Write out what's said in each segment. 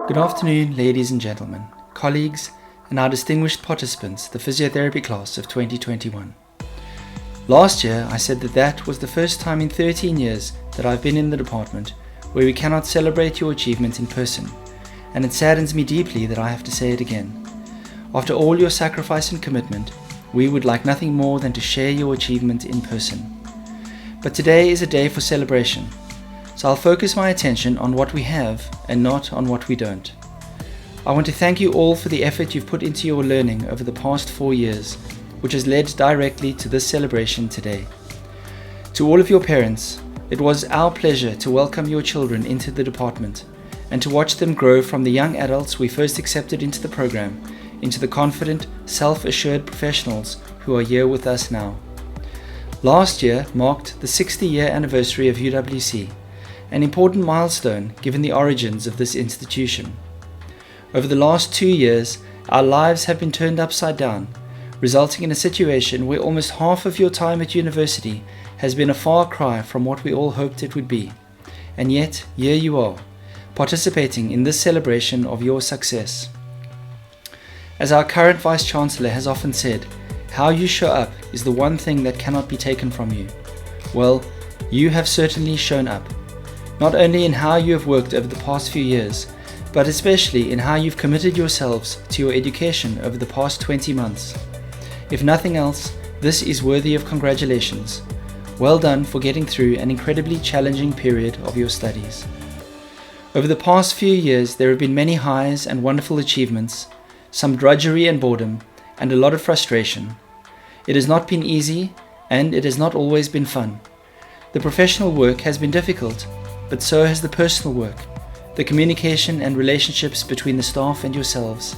Good afternoon, ladies and gentlemen, colleagues, and our distinguished participants, the physiotherapy class of 2021. Last year, I said that was the first time in 13 years that I've been in the department where we cannot celebrate your achievement in person, and it saddens me deeply that I have to say it again. After all your sacrifice and commitment, we would like nothing more than to share your achievement in person. But today is a day for celebration, so I'll focus my attention on what we have and not on what we don't. I want to thank you all for the effort you've put into your learning over the past 4 years, which has led directly to this celebration today. To all of your parents, it was our pleasure to welcome your children into the department and to watch them grow from the young adults we first accepted into the program into the confident, self-assured professionals who are here with us now. Last year marked the 60-year anniversary of UWC, an important milestone given the origins of this institution. Over the last 2 years, our lives have been turned upside down, resulting in a situation where almost half of your time at university has been a far cry from what we all hoped it would be. And yet, here you are, participating in this celebration of your success. As our current Vice-Chancellor has often said, how you show up is the one thing that cannot be taken from you. Well, you have certainly shown up. Not only in how you have worked over the past few years, but especially in how you've committed yourselves to your education over the past 20 months. If nothing else, this is worthy of congratulations. Well done for getting through an incredibly challenging period of your studies. Over the past few years, there have been many highs and wonderful achievements, some drudgery and boredom, and a lot of frustration. It has not been easy, and it has not always been fun. The professional work has been difficult, but so has the personal work, the communication and relationships between the staff and yourselves.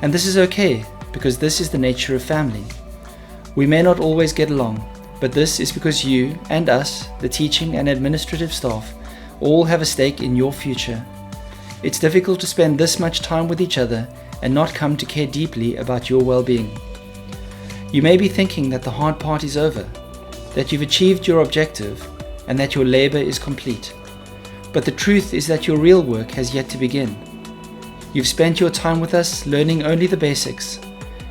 And this is okay, because this is the nature of family. We may not always get along, but this is because you and us, the teaching and administrative staff, all have a stake in your future. It's difficult to spend this much time with each other and not come to care deeply about your well-being. You may be thinking that the hard part is over, that you've achieved your objective, and that your labor is complete. But the truth is that your real work has yet to begin. You've spent your time with us learning only the basics,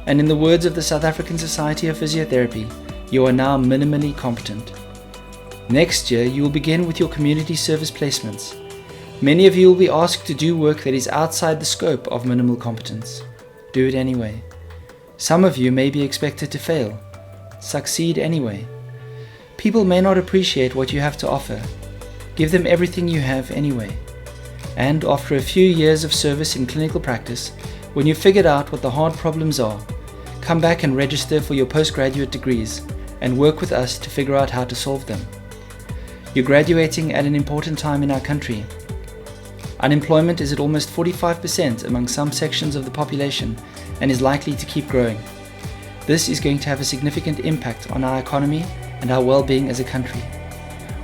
and in the words of the South African Society of Physiotherapy, you are now minimally competent. Next year, you will begin with your community service placements. Many of you will be asked to do work that is outside the scope of minimal competence. Do it anyway. Some of you may be expected to fail. Succeed anyway. People may not appreciate what you have to offer. Give them everything you have anyway. And after a few years of service in clinical practice, when you've figured out what the hard problems are, come back and register for your postgraduate degrees and work with us to figure out how to solve them. You're graduating at an important time in our country. Unemployment is at almost 45% among some sections of the population and is likely to keep growing. This is going to have a significant impact on our economy and our well-being as a country.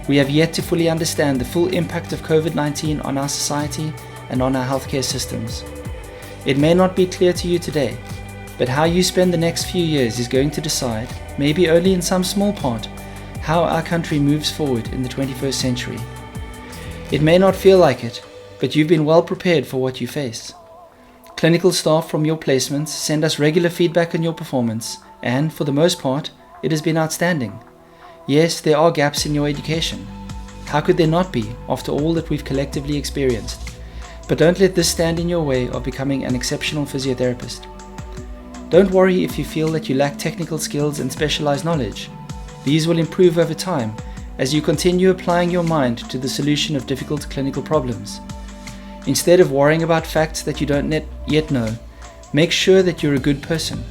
We have yet to fully understand the full impact of COVID-19 on our society and on our healthcare systems. It may not be clear to you today, but how you spend the next few years is going to decide, maybe only in some small part, how our country moves forward in the 21st century. It may not feel like it, but you've been well prepared for what you face. Clinical staff from your placements send us regular feedback on your performance, and for the most part, it has been outstanding. Yes, there are gaps in your education. How could there not be after all that we've collectively experienced? But don't let this stand in your way of becoming an exceptional physiotherapist. Don't worry if you feel that you lack technical skills and specialized knowledge. These will improve over time as you continue applying your mind to the solution of difficult clinical problems. Instead of worrying about facts that you don't yet know, make sure that you're a good person.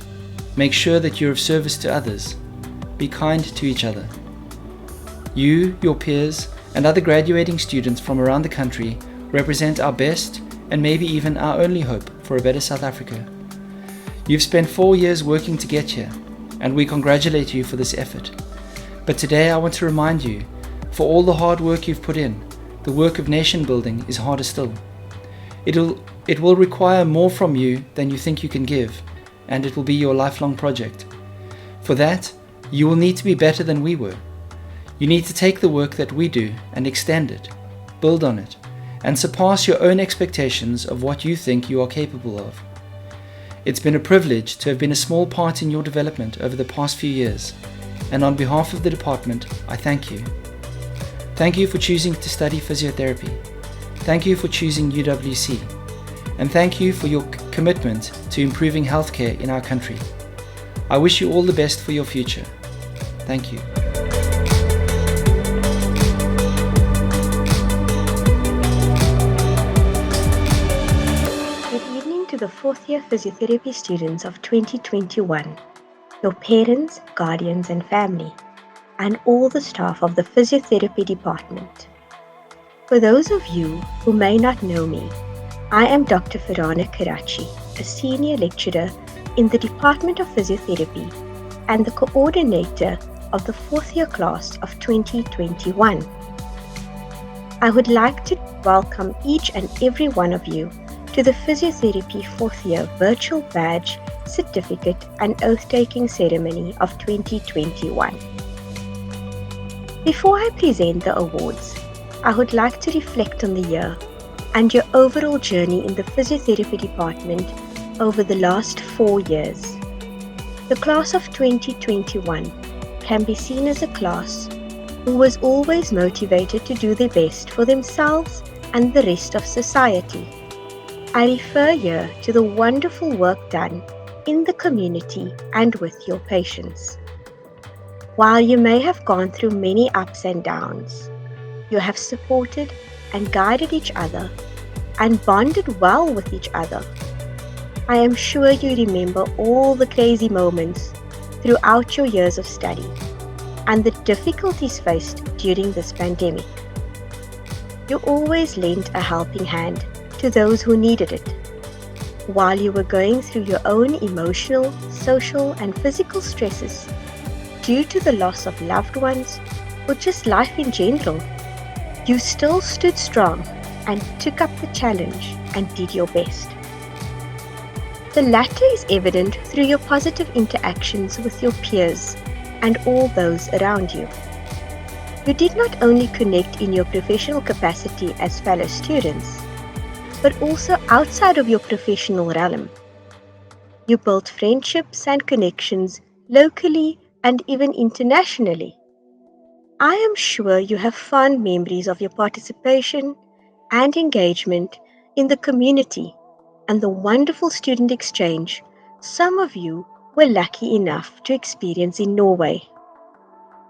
Make sure that you're of service to others. Be kind to each other. You, your peers, and other graduating students from around the country represent our best and maybe even our only hope for a better South Africa. You've spent 4 years working to get here, and we congratulate you for this effort. But today I want to remind you, for all the hard work you've put in, the work of nation building is harder still. It will require more from you than you think you can give, and it will be your lifelong project. For that, you will need to be better than we were. You need to take the work that we do and extend it, build on it, and surpass your own expectations of what you think you are capable of. It's been a privilege to have been a small part in your development over the past few years, and on behalf of the department, I thank you. Thank you for choosing to study physiotherapy. Thank you for choosing UWC. And thank you for your commitment to improving healthcare in our country. I wish you all the best for your future. Thank you. Good evening to the fourth year physiotherapy students of 2021, your parents, guardians and family, and all the staff of the physiotherapy department. For those of you who may not know me, I am Dr. Farana Karachi, a senior lecturer in the Department of Physiotherapy and the coordinator of the fourth year class of 2021. I would like to welcome each and every one of you to the Physiotherapy fourth year virtual badge, certificate and oath-taking ceremony of 2021. Before I present the awards, I would like to reflect on the year and your overall journey in the physiotherapy department over the last 4 years. The class of 2021 can be seen as a class who was always motivated to do their best for themselves and the rest of society. I refer here to the wonderful work done in the community and with your patients. While you may have gone through many ups and downs, you have supported and guided each other and bonded well with each other. I am sure you remember all the crazy moments throughout your years of study and the difficulties faced during this pandemic. You always lent a helping hand to those who needed it. While you were going through your own emotional, social and physical stresses due to the loss of loved ones or just life in general, you still stood strong and took up the challenge and did your best. The latter is evident through your positive interactions with your peers and all those around you. You did not only connect in your professional capacity as fellow students, but also outside of your professional realm. You built friendships and connections locally and even internationally. I am sure you have fond memories of your participation and engagement in the community and the wonderful student exchange some of you were lucky enough to experience in Norway.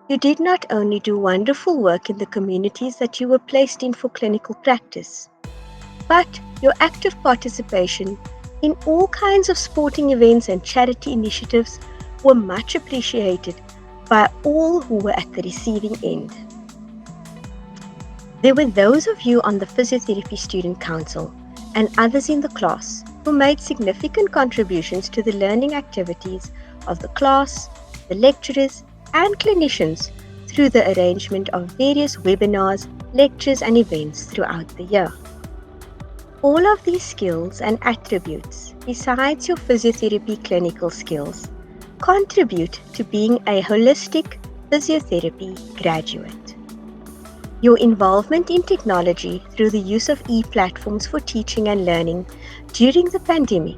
You did not only do wonderful work in the communities that you were placed in for clinical practice, but your active participation in all kinds of sporting events and charity initiatives were much appreciated by all who were at the receiving end. There were those of you on the Physiotherapy Student Council and others in the class who made significant contributions to the learning activities of the class, the lecturers, and clinicians through the arrangement of various webinars, lectures, and events throughout the year. All of these skills and attributes, besides your physiotherapy clinical skills, contribute to being a holistic physiotherapy graduate. Your involvement in technology through the use of e-platforms for teaching and learning during the pandemic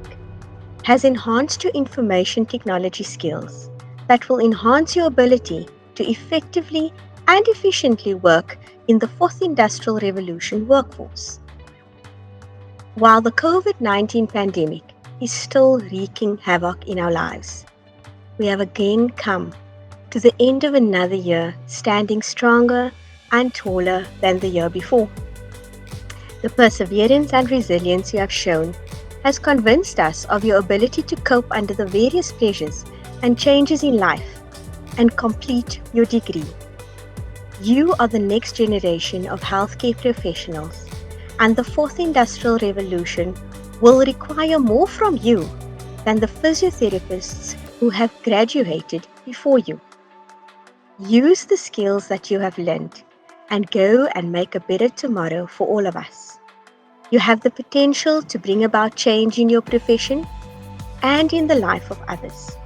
has enhanced your information technology skills that will enhance your ability to effectively and efficiently work in the fourth industrial revolution workforce. While the COVID-19 pandemic is still wreaking havoc in our lives, we have again come to the end of another year standing stronger and taller than the year before. The perseverance and resilience you have shown has convinced us of your ability to cope under the various pressures and changes in life and complete your degree. You are the next generation of healthcare professionals, and the fourth industrial revolution will require more from you than the physiotherapists who have graduated before you. Use the skills that you have learned and go and make a better tomorrow for all of us. You have the potential to bring about change in your profession and in the life of others.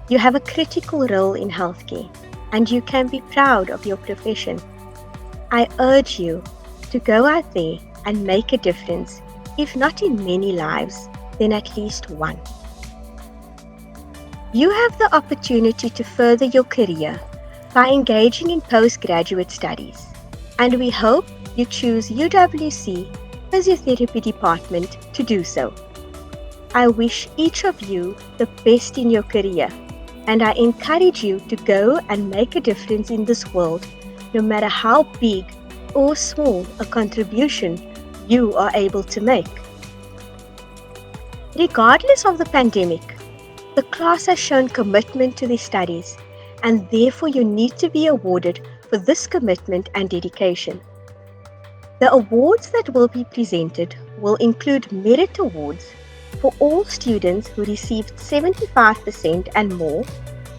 You have a critical role in healthcare and you can be proud of your profession. I urge you to go out there and make a difference, if not in many lives, then at least one. You have the opportunity to further your career by engaging in postgraduate studies, and we hope you choose UWC Physiotherapy Department to do so. I wish each of you the best in your career, and I encourage you to go and make a difference in this world, no matter how big or small a contribution you are able to make. Regardless of the pandemic, the class has shown commitment to their studies, and therefore you need to be awarded for this commitment and dedication. The awards that will be presented will include merit awards for all students who received 75% and more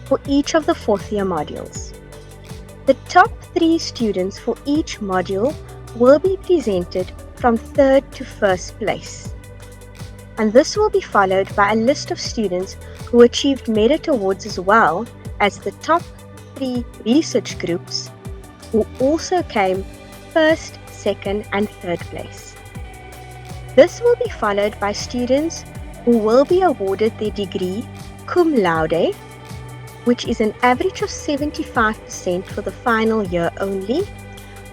for each of the fourth year modules. The top 3 students for each module will be presented from 3rd to 1st place. And this will be followed by a list of students who achieved merit awards as well as the top 3 research groups who also came 1st, 2nd and 3rd place. This will be followed by students who will be awarded their degree cum laude, which is an average of 75% for the final year only,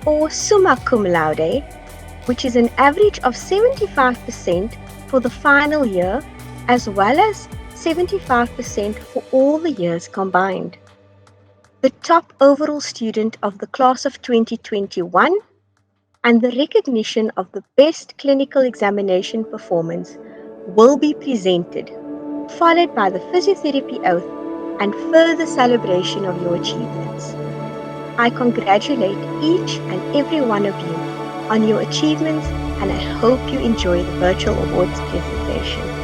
or summa cum laude, which is an average of 75% for the final year as well as 75% for all the years combined. The top overall student of the class of 2021 and the recognition of the best clinical examination performance will be presented, followed by the physiotherapy oath and further celebration of your achievements. I congratulate each and every one of you on your achievements, and I hope you enjoy the virtual awards presentation.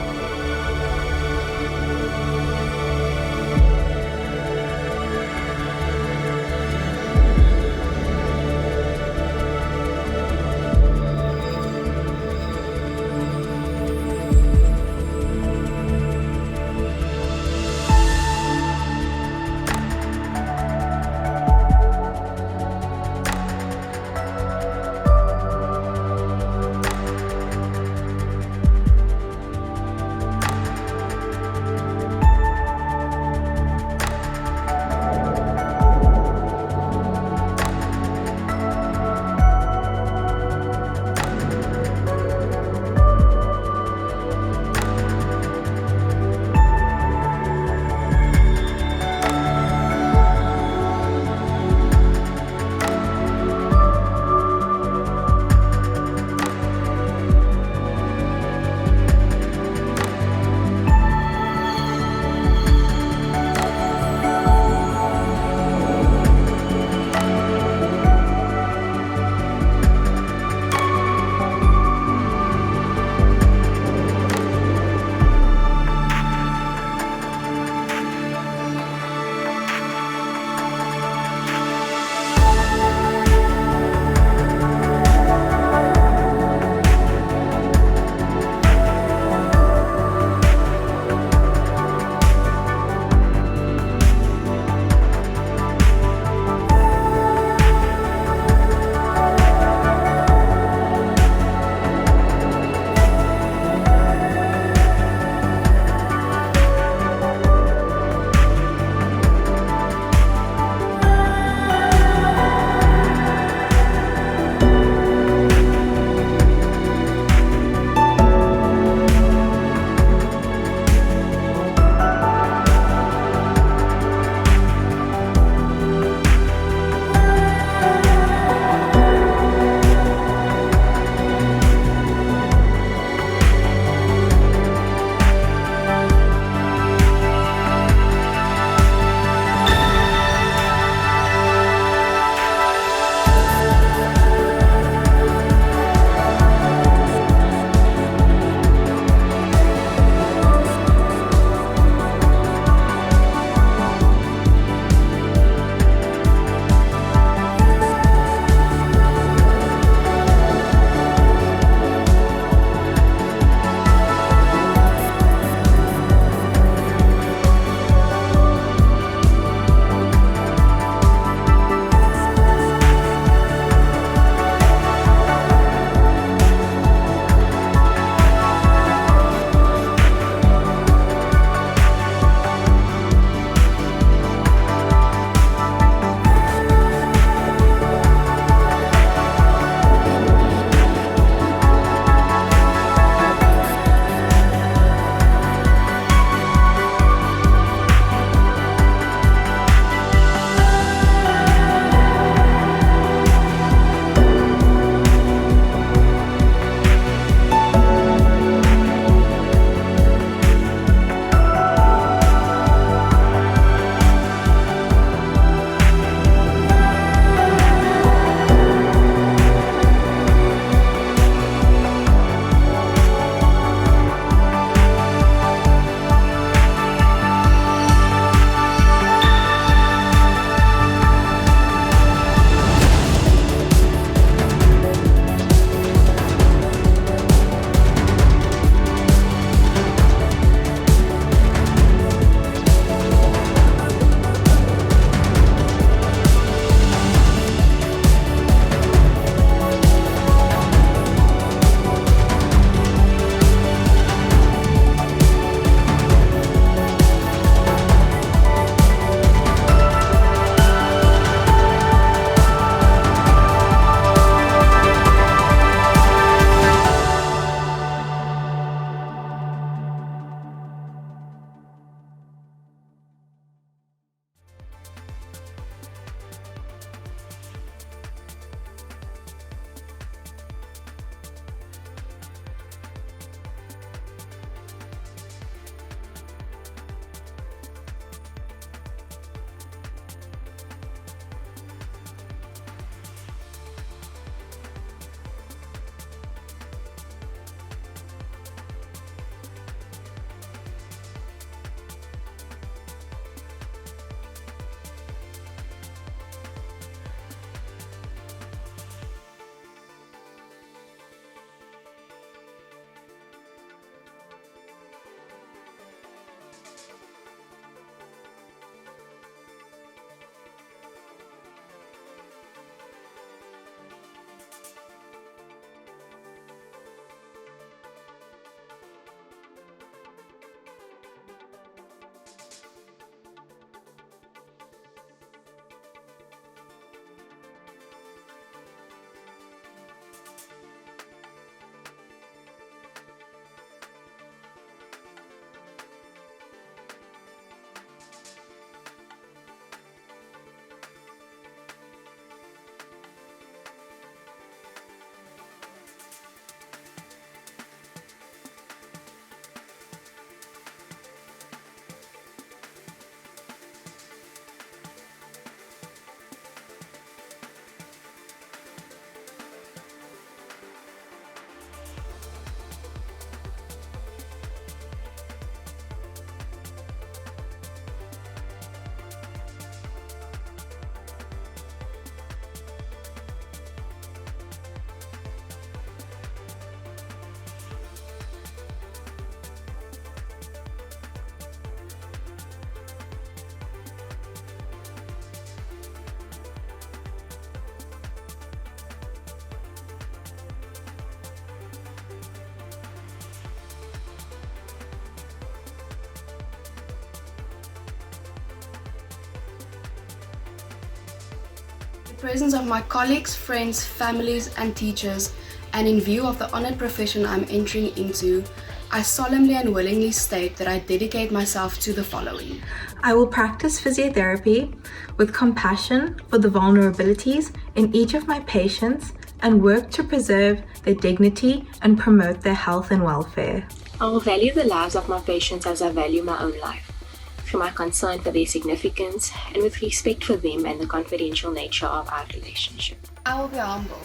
presence of my colleagues, friends, families and teachers, and in view of the honoured profession I'm entering into, I solemnly and willingly state that I dedicate myself to the following. I will practice physiotherapy with compassion for the vulnerabilities in each of my patients and work to preserve their dignity and promote their health and welfare. I will value the lives of my patients as I value my own life, through my concern for their significance and with respect for them and the confidential nature of our relationship. I will be humble.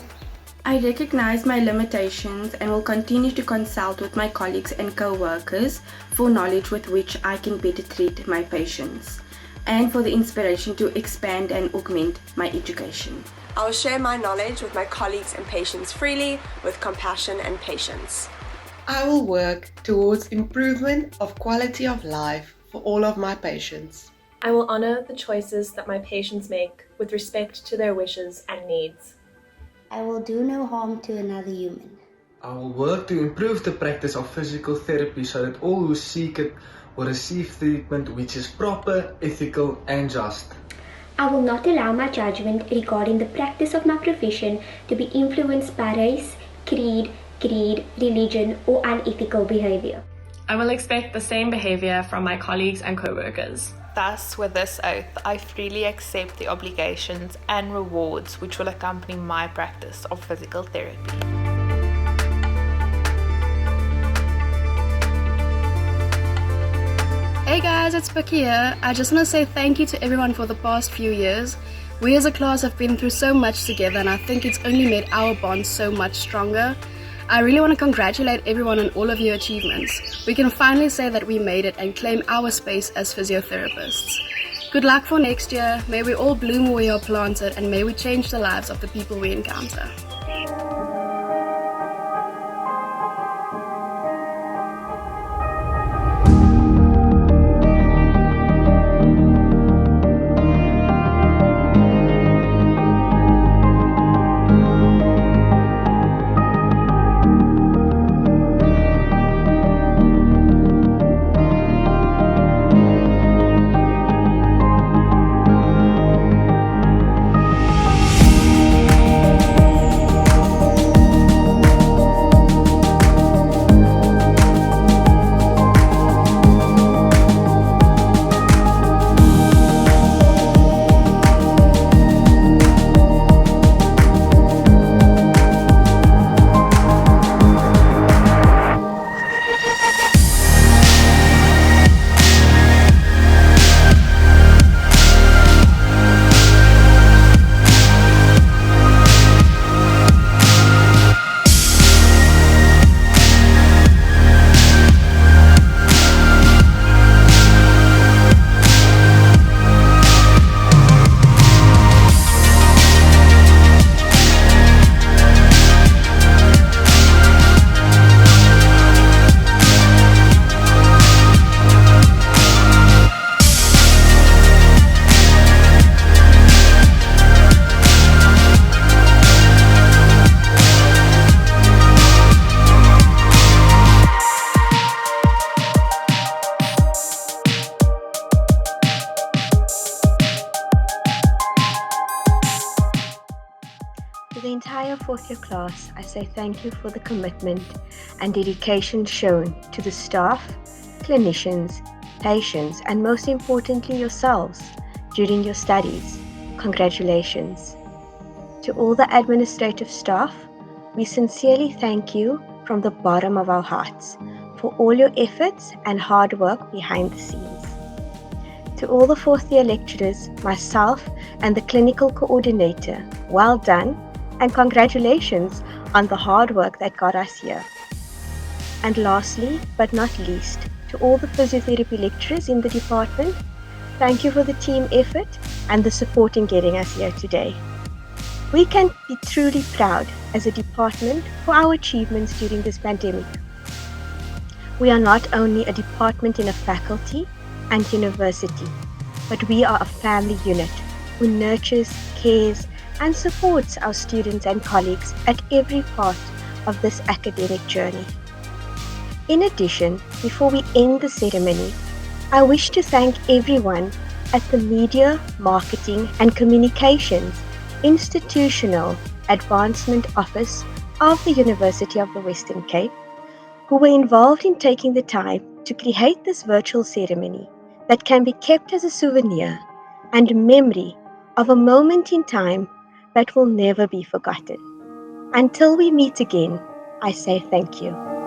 I recognize my limitations and will continue to consult with my colleagues and co-workers for knowledge with which I can better treat my patients and for the inspiration to expand and augment my education. I will share my knowledge with my colleagues and patients freely, with compassion and patience. I will work towards improvement of quality of life for all of my patients. I will honor the choices that my patients make with respect to their wishes and needs. I will do no harm to another human. I will work to improve the practice of physical therapy so that all who seek it will receive treatment which is proper, ethical and just. I will not allow my judgment regarding the practice of my profession to be influenced by race, creed, religion or unethical behavior. I will expect the same behavior from my colleagues and co-workers. Thus, with this oath, I freely accept the obligations and rewards which will accompany my practice of physical therapy. Hey guys, it's Becky here. I just want to say thank you to everyone for the past few years. We as a class have been through so much together and I think it's only made our bond so much stronger. I really want to congratulate everyone on all of your achievements. We can finally say that we made it and claim our space as physiotherapists. Good luck for next year. May we all bloom where you're planted and may we change the lives of the people we encounter. To the entire fourth year class, I say thank you for the commitment and dedication shown to the staff, clinicians, patients, and most importantly yourselves during your studies. Congratulations. To all the administrative staff, we sincerely thank you from the bottom of our hearts for all your efforts and hard work behind the scenes. To all the fourth year lecturers, myself and the clinical coordinator, well done and congratulations on the hard work that got us here. And lastly, but not least, to all the physiotherapy lecturers in the department, thank you for the team effort and the support in getting us here today. We can be truly proud as a department for our achievements during this pandemic. We are not only a department in a faculty and university, but we are a family unit who nurtures, cares, and supports our students and colleagues at every part of this academic journey. In addition, before we end the ceremony, I wish to thank everyone at the Media, Marketing and Communications Institutional Advancement Office of the University of the Western Cape, who were involved in taking the time to create this virtual ceremony that can be kept as a souvenir and memory of a moment in time that will never be forgotten. Until we meet again, I say thank you.